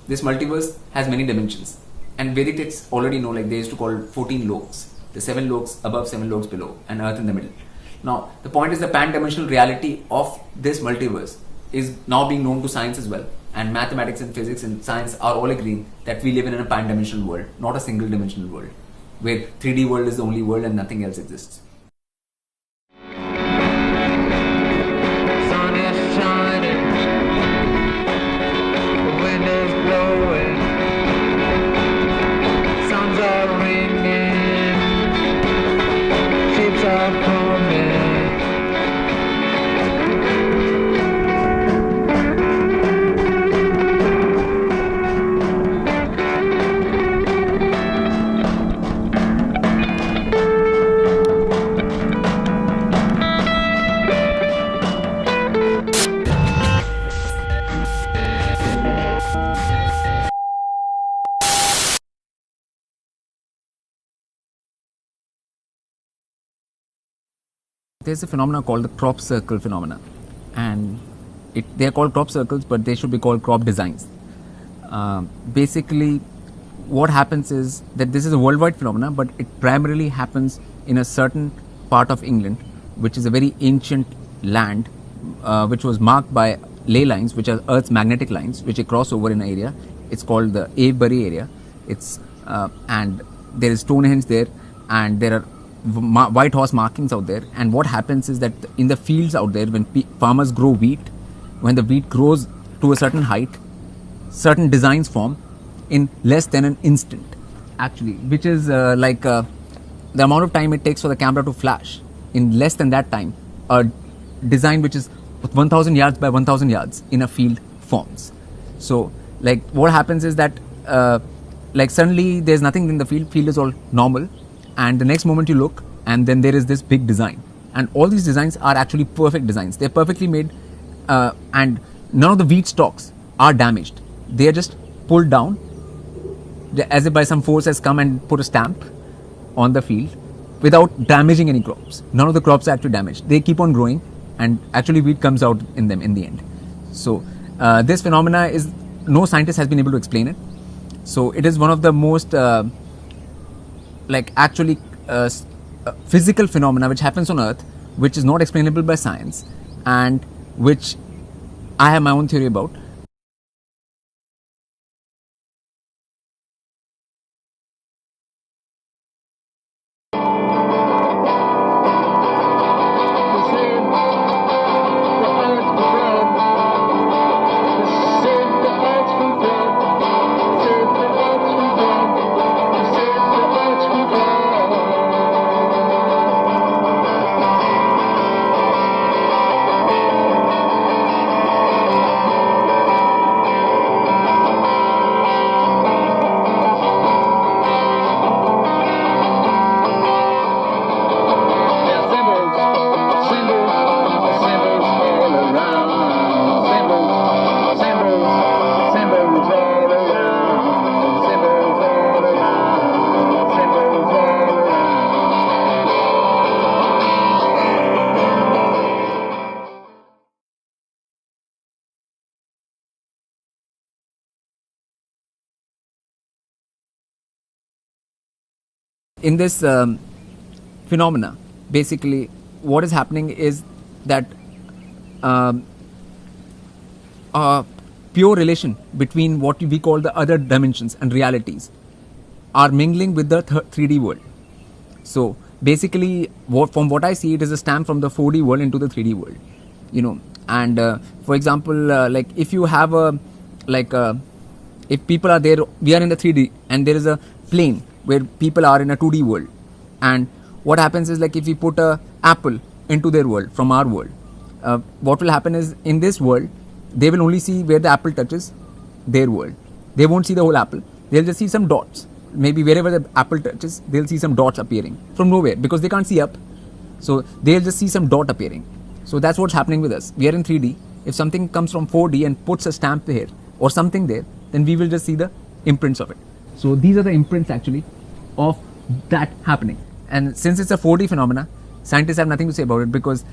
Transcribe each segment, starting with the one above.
This multiverse has many dimensions, and Vedic texts already know, like they used to call 14 loks, the 7 loks above, 7 loks below, and Earth in the middle. Now, the point is the pan-dimensional reality of this multiverse is now being known to science as well, and mathematics and physics and science are all agreeing that we live in a pan-dimensional world, not a single-dimensional world, where 3D world is the only world and nothing else exists. There's a phenomena called the crop circle phenomena, and they are called crop circles, but they should be called crop designs. Basically, what happens is that this is a worldwide phenomena, but it primarily happens in a certain part of England, which is a very ancient land, which was marked by ley lines, which are Earth's magnetic lines, which cross over in an area. It's called the Avebury area. It's and there is Stonehenge there, and there are white horse markings out there. And what happens is that in the fields out there, when farmers grow wheat, when the wheat grows to a certain height, certain designs form in less than an instant, actually, which is the amount of time it takes for the camera to flash. In less than that time, a design which is 1000 yards by 1000 yards in a field forms. So like what happens is that suddenly there's nothing in the field is all normal, and the next moment you look, and then there is this big design. And all these designs are actually perfect designs. They're perfectly made, and none of the wheat stalks are damaged. They are just pulled down as if by some force has come and put a stamp on the field without damaging any crops. None of the crops are actually damaged. They keep on growing, and actually wheat comes out in them in the end. So this phenomena is, no scientist has been able to explain it. So it is one of the most physical phenomena which happens on Earth, which is not explainable by science, and which I have my own theory about. In this phenomena, basically what is happening is that pure relation between what we call the other dimensions and realities are mingling with the 3D world. So basically, from what I see, it is a stamp from the 4D world into the 3D world, and for example, like if you have if people are there, we are in the 3D and there is a plane where people are in a 2D world, and what happens is, like, if we put a apple into their world from our world, what will happen is, in this world they will only see where the apple touches their world. They won't see the whole apple. They'll just see some dots. Maybe wherever the apple touches, they'll see some dots appearing from nowhere, because they can't see up. So they'll just see some dot appearing. So that's what's happening with us. We are in 3D. If something comes from 4D and puts a stamp here or something there, then we will just see the imprints of it. So these are the imprints actually of that happening. And since it's a 4D phenomena, scientists have nothing to say about it, because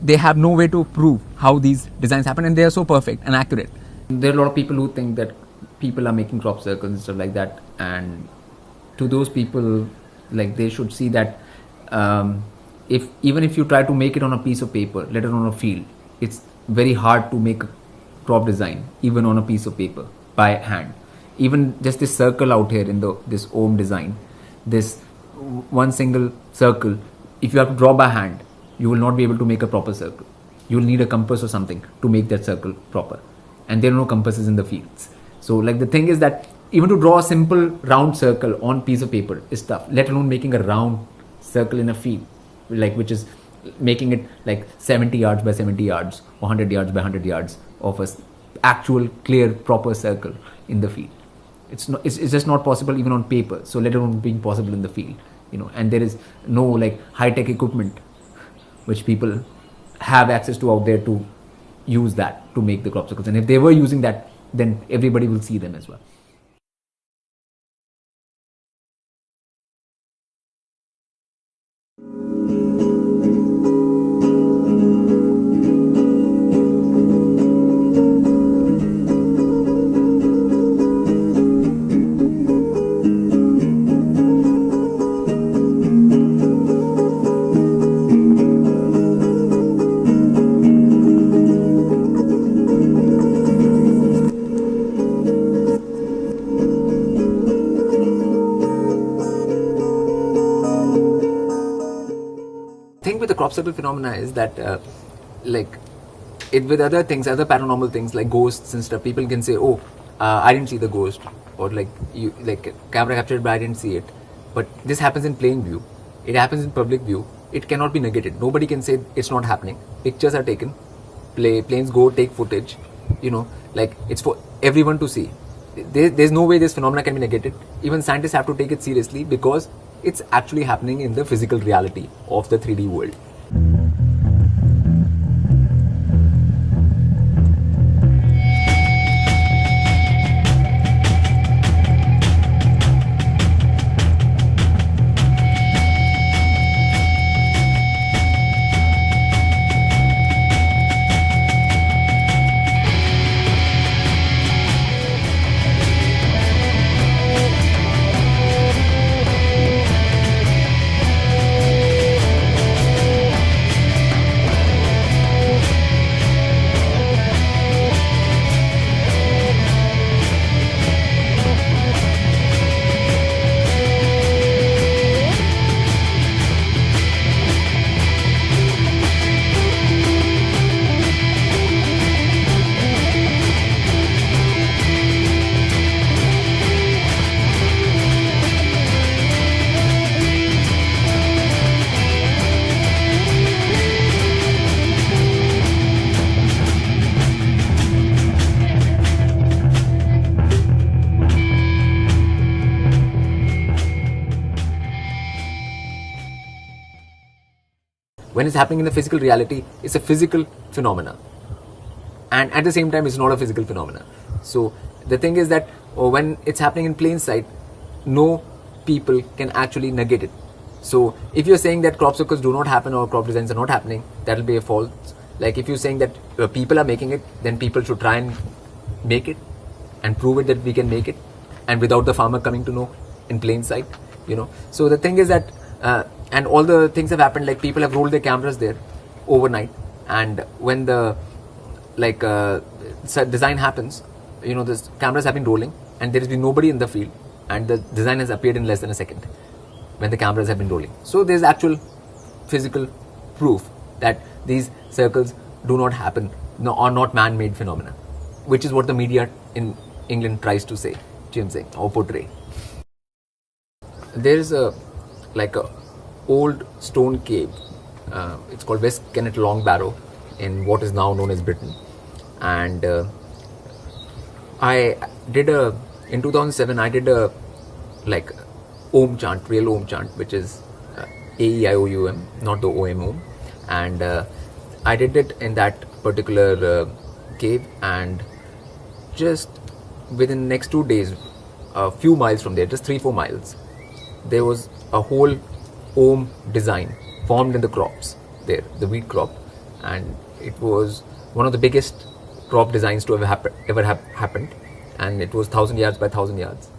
they have no way to prove how these designs happen, and they are so perfect and accurate. There are a lot of people who think that people are making crop circles and stuff like that, and to those people, like, they should see that even if you try to make it on a piece of paper, let alone on a field, it's very hard to make a crop design even on a piece of paper by hand. Even just this circle out here in this Om design, this one single circle, if you have to draw by hand, you will not be able to make a proper circle. You will need a compass or something to make that circle proper, and there are no compasses in the fields. So, like, the thing is that even to draw a simple round circle on piece of paper is tough, let alone making a round circle in a field, like, which is making it like 70 yards by 70 yards or 100 yards by 100 yards of a actual clear proper circle in the field. It's just not possible even on paper, so let alone being possible in the field, and there is no, like, high-tech equipment which people have access to out there to use that to make the crop circles. And if they were using that, then everybody will see them as well. With the crop circle phenomena is that with other things, other paranormal things like ghosts and stuff, people can say, oh, I didn't see the ghost, or camera captured but I didn't see it. But this happens in plain view. It happens in public view. It cannot be negated. Nobody can say it's not happening. Pictures are taken. Planes go take footage. It's for everyone to see. There's no way this phenomena can be negated. Even scientists have to take it seriously, because it's actually happening in the physical reality of the 3D world. When it's happening in the physical reality, it's a physical phenomena, and at the same time it's not a physical phenomena. So the thing is that when it's happening in plain sight, no people can actually negate it. So if you're saying that crop circles do not happen or crop designs are not happening, that will be a false. Like, if you're saying that people are making it, then people should try and make it and prove it that we can make it, and without the farmer coming to know in plain sight, So the thing is that and all the things have happened, like, people have rolled their cameras there overnight, and when the design happens, the cameras have been rolling and there has been nobody in the field, and the design has appeared in less than a second when the cameras have been rolling. So there's actual physical proof that these circles do not happen, are not man-made phenomena, which is what the media in England tries to say, or portray. There is a old stone cave. It's called West Kennet Long Barrow in what is now known as Britain, and in 2007 I did a Om chant, real Om chant, which is AEIOUM, not the OM, and I did it in that particular cave, and just within the next 2 days, a few miles from there, just 3-4 miles, there was a whole Om design formed in the crops there, the wheat crop, and it was one of the biggest crop designs to ever have happened, and it was 1,000 yards by 1,000 yards.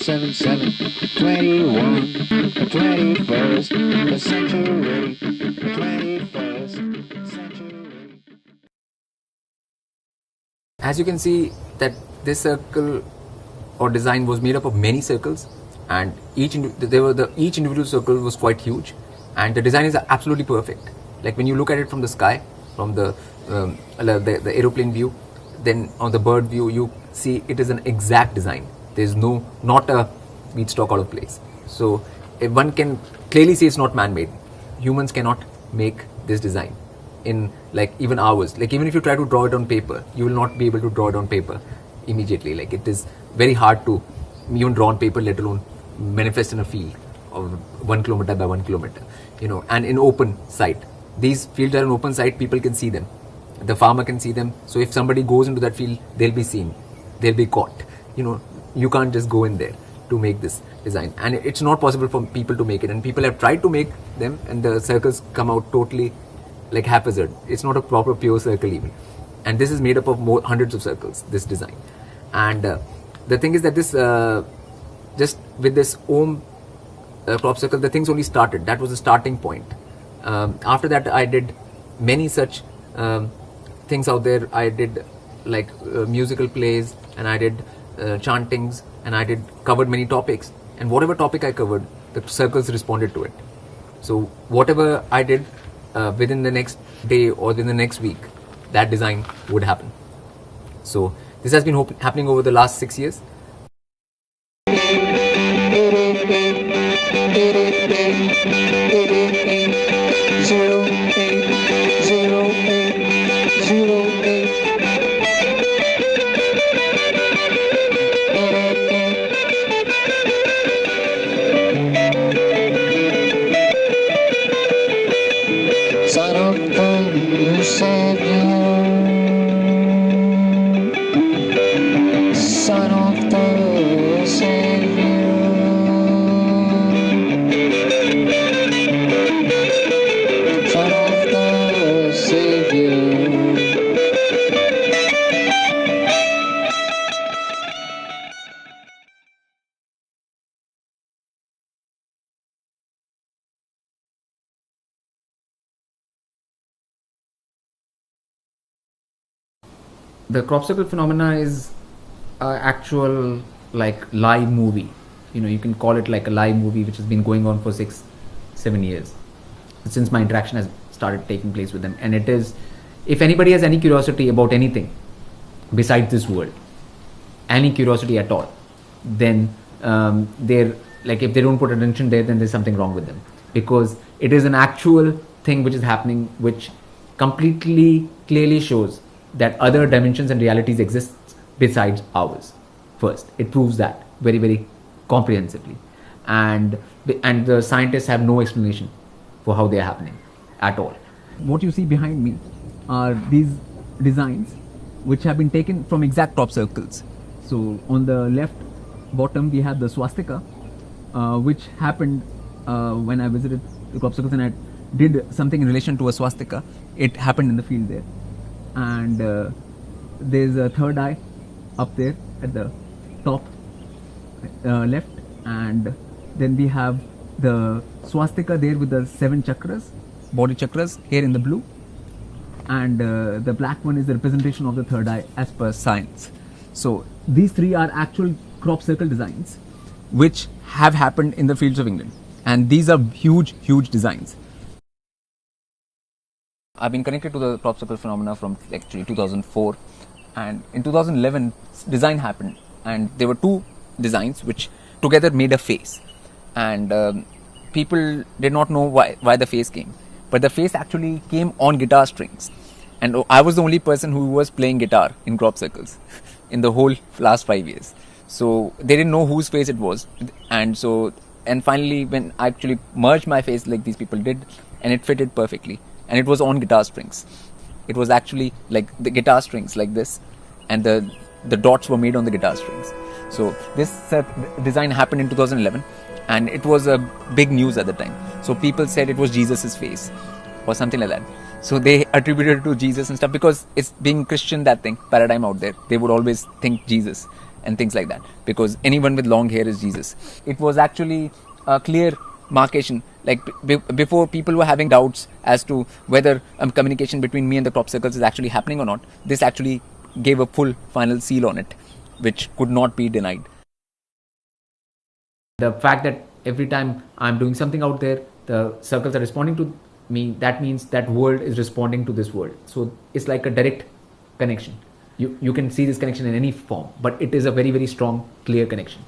Seven, 21, the 21st century, 21st century. As you can see that this circle or design was made up of many circles, and each individual circle was quite huge, and the design is absolutely perfect. Like when you look at it from the sky, from the aeroplane view, then on the bird view, you see it is an exact design. There's not a wheat stalk out of place. So if one can clearly see it's not man-made. Humans cannot make this design in even hours. Even if you try to draw it on paper, you will not be able to draw it on paper immediately. It is very hard to even draw on paper, let alone manifest in a field of 1 kilometer by 1 kilometer. And in open sight. These fields are in open sight, people can see them. The farmer can see them. So if somebody goes into that field, they'll be seen. They'll be caught. You can't just go in there to make this design, and it's not possible for people to make it, and people have tried to make them, and the circles come out totally haphazard. It's not a proper pure circle even, and this is made up of hundreds of circles, this design. And the thing is that this just with this Om crop circle, the things only started. That was the starting point. After that I did many such things out there. I did musical plays, and I did chantings, and I covered many topics, and whatever topic I covered, the circles responded to it. So whatever I did within the next day or within the next week, that design would happen. So this has been happening over the last 6 years. Son of The crop circle phenomena is an actual like live movie. You can call it like a live movie which has been going on for 6-7 years since my interaction has started taking place with them. And it is, if anybody has any curiosity about anything besides this world, any curiosity at all, then they're like, if they don't put attention there, then there's something wrong with them, because it is an actual thing which is happening, which completely clearly shows that other dimensions and realities exist besides ours. First, it proves that very, very comprehensively, and the scientists have no explanation for how they are happening at all. What you see behind me are these designs which have been taken from exact crop circles. So on the left bottom we have the swastika, which happened when I visited the crop circles and I did something in relation to a swastika. It happened in the field there. And there's a third eye up there at the top left, and then we have the swastika there with the 7 chakras, body chakras, here in the blue, and the black one is the representation of the third eye as per science. So these 3 are actual crop circle designs which have happened in the fields of England, and these are huge designs. I've been connected to the crop circle phenomena from actually 2004, and in 2011 design happened, and there were 2 designs which together made a face, and people did not know why the face came, but the face actually came on guitar strings, and I was the only person who was playing guitar in crop circles in the whole last 5 years. So they didn't know whose face it was, and finally when I actually merged my face like these people did, and it fitted perfectly, and it was on guitar strings. It was actually like the guitar strings like this, and the dots were made on the guitar strings. So this design happened in 2011, and it was a big news at the time. So people said it was Jesus's face or something like that. So they attributed it to Jesus and stuff, because it's being Christian, that thing, paradigm out there. They would always think Jesus and things like that, because anyone with long hair is Jesus. It was actually a clear marcation. Like before, people were having doubts as to whether communication between me and the crop circles is actually happening or not. This actually gave a full final seal on it, which could not be denied. The fact that every time I'm doing something out there, the circles are responding to me, that means that world is responding to this world. So it's like a direct connection. You can see this connection in any form, but it is a very, very strong, clear connection,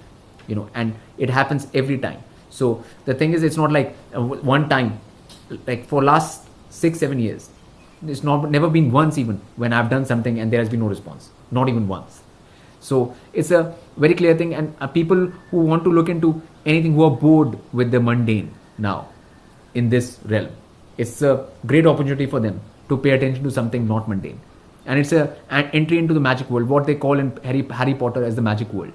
and it happens every time. So the thing is, it's not like one time, like for last 6-7 years, it's never been once even when I've done something and there has been no response, not even once. So it's a very clear thing, and people who want to look into anything, who are bored with the mundane now in this realm, it's a great opportunity for them to pay attention to something not mundane. And it's an entry into the magic world, what they call in Harry Potter as the magic world.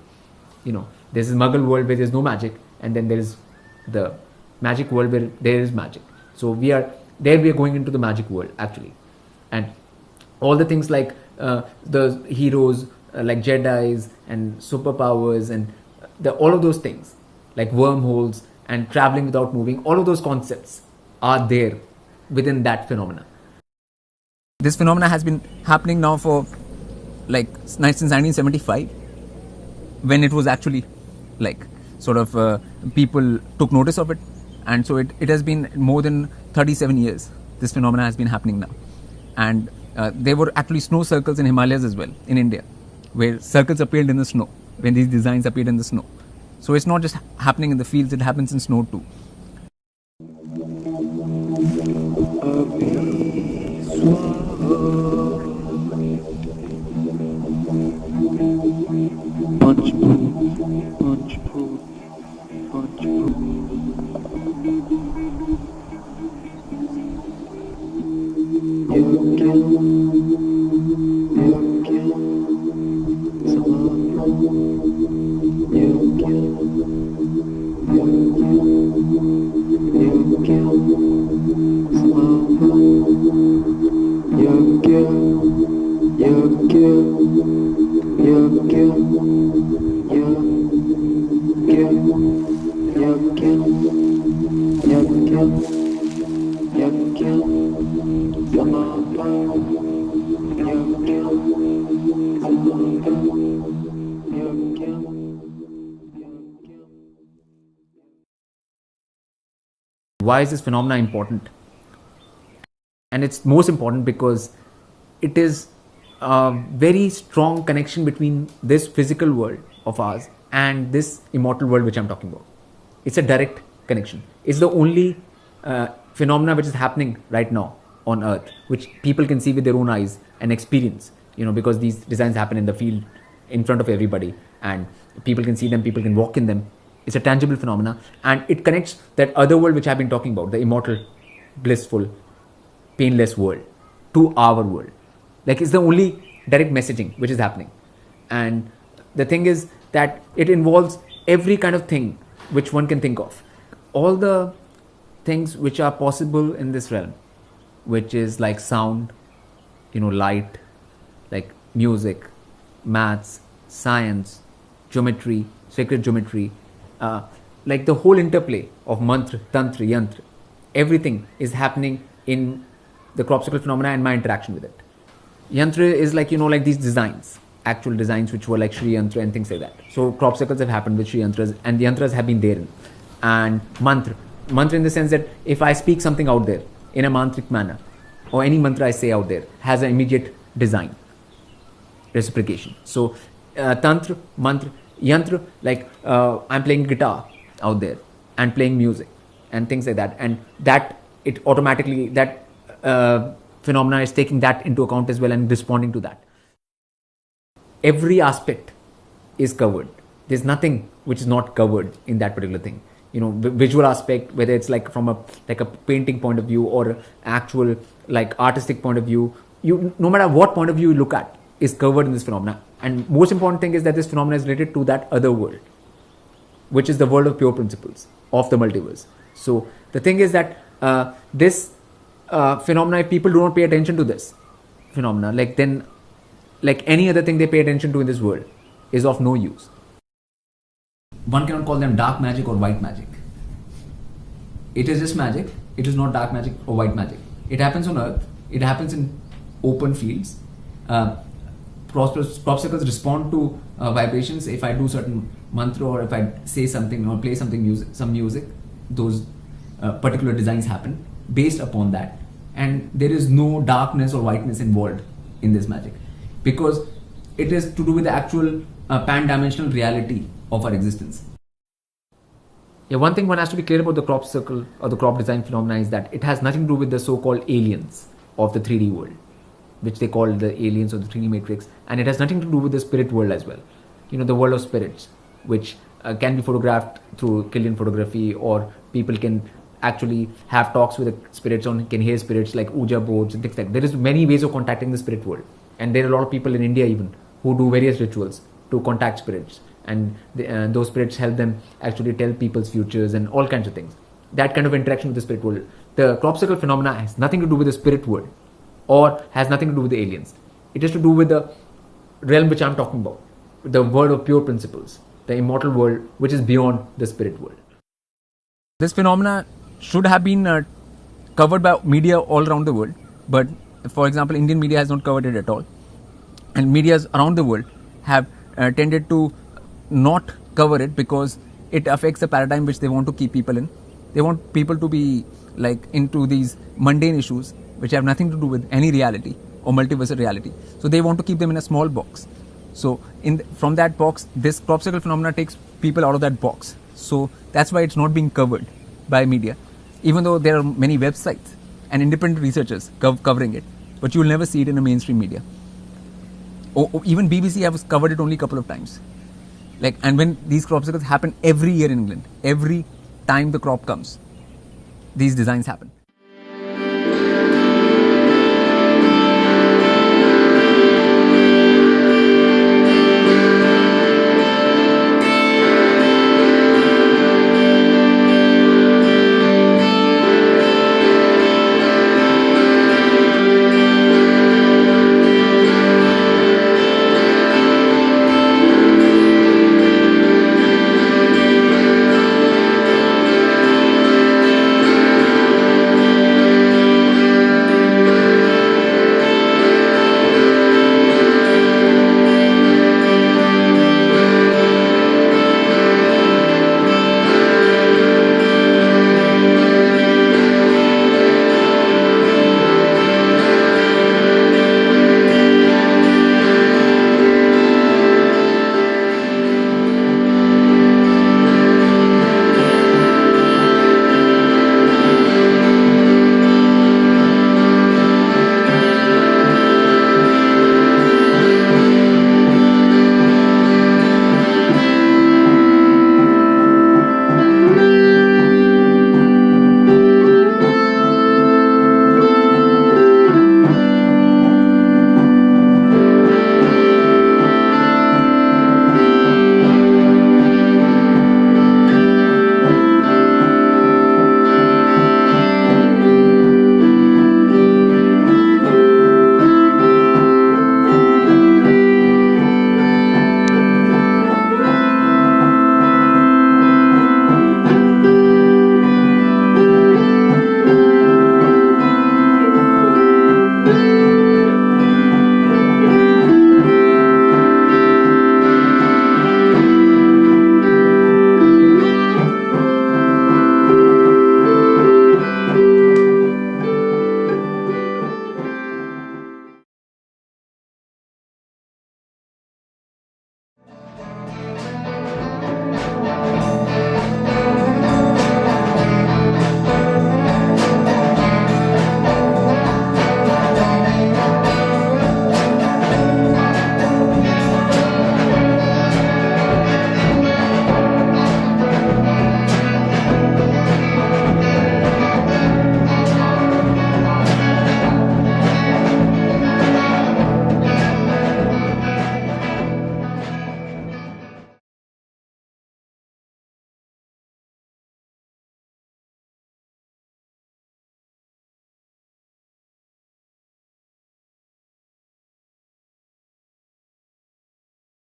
There's this Muggle world where there's no magic, and then there is the magic world where there is magic. So we are going into the magic world actually, and all the things like the heroes, like Jedis and superpowers, and all of those things like wormholes and traveling without moving, all of those concepts are there within that phenomena. This phenomena has been happening now for since 1975, when it was actually people took notice of it, and so it has been more than 37 years this phenomena has been happening now. And there were actually snow circles in Himalayas as well, in India, where circles appeared in the snow, when these designs appeared in the snow. So it's not just happening in the fields, it happens in snow too. Punch pull, punch pull, punch pull. You kill, why is this phenomena important? And it's most important because it is a very strong connection between this physical world of ours and this immortal world which I'm talking about. It's a direct connection. It's the only phenomena which is happening right now on earth, which people can see with their own eyes and experience, because these designs happen in the field in front of everybody and people can see them, people can walk in them. It's a tangible phenomena, and it connects that other world which I've been talking about, the immortal, blissful, painless world, to our world. Like, it's the only direct messaging which is happening. And the thing is that it involves every kind of thing which one can think of. All the things which are possible in this realm, which is like sound, light, like music, maths, science, geometry, sacred geometry, like the whole interplay of mantra, tantra, yantra, everything is happening in the crop circle phenomena and my interaction with it. Yantra is like, like these designs, actual designs which were like Shri Yantra and things like that. So crop circles have happened with Shri Yantras, and the Yantras have been there. And mantra in the sense that if I speak something out there in a mantric manner, or any mantra I say out there has an immediate design, reciprocation. So tantra, mantra, yantra, like I'm playing guitar out there and playing music and things like that, and that it automatically, that phenomena is taking that into account as well and responding to that. Every aspect is covered. There's nothing which is not covered in that particular thing. Visual aspect, whether it's like from a painting point of view or actual like artistic point of view, no matter what point of view you look at, is covered in this phenomena. And most important thing is that this phenomena is related to that other world, which is the world of pure principles of the multiverse. So the thing is that this phenomena, if people do not pay attention to this phenomena, then any other thing they pay attention to in this world is of no use. One cannot call them dark magic or white magic. It is just magic. It is not dark magic or white magic. It happens on earth. It happens in open fields. Crop circles respond to vibrations. If I do certain mantra, or if I say something or play some music, those particular designs happen based upon that. And there is no darkness or whiteness involved in this magic, because it is to do with the actual pan-dimensional reality of our existence. Yeah, one thing one has to be clear about the crop circle or the crop design phenomena is that it has nothing to do with the so-called aliens of the 3D world, which they call the aliens of the 3D matrix, and it has nothing to do with the spirit world as well. The world of spirits, which can be photographed through Killian photography, or people can actually have talks with the spirits, or can hear spirits like Ouija boards and things like that. There is many ways of contacting the spirit world, and there are a lot of people in India even who do various rituals to contact spirits, and those spirits help them actually tell people's futures and all kinds of things. That kind of interaction with the spirit world. The crop circle phenomena has nothing to do with the spirit world, or has nothing to do with the aliens. It is to do with the realm which I'm talking about, the world of pure principles, the immortal world which is beyond the spirit world. This phenomena should have been covered by media all around the world, but for example, Indian media has not covered it at all, and medias around the world have tended to not cover it because it affects the paradigm which they want to keep people in. They want people to be like into these mundane issues which have nothing to do with any reality or multiversal reality. So they want to keep them in a small box. So from that box, this crop circle phenomena takes people out of that box. So that's why it's not being covered by media, even though there are many websites and independent researchers covering it, but you will never see it in the mainstream media. Or even BBC has covered it only a couple of times. And when these crop circles happen every year in England, every time the crop comes, these designs happen.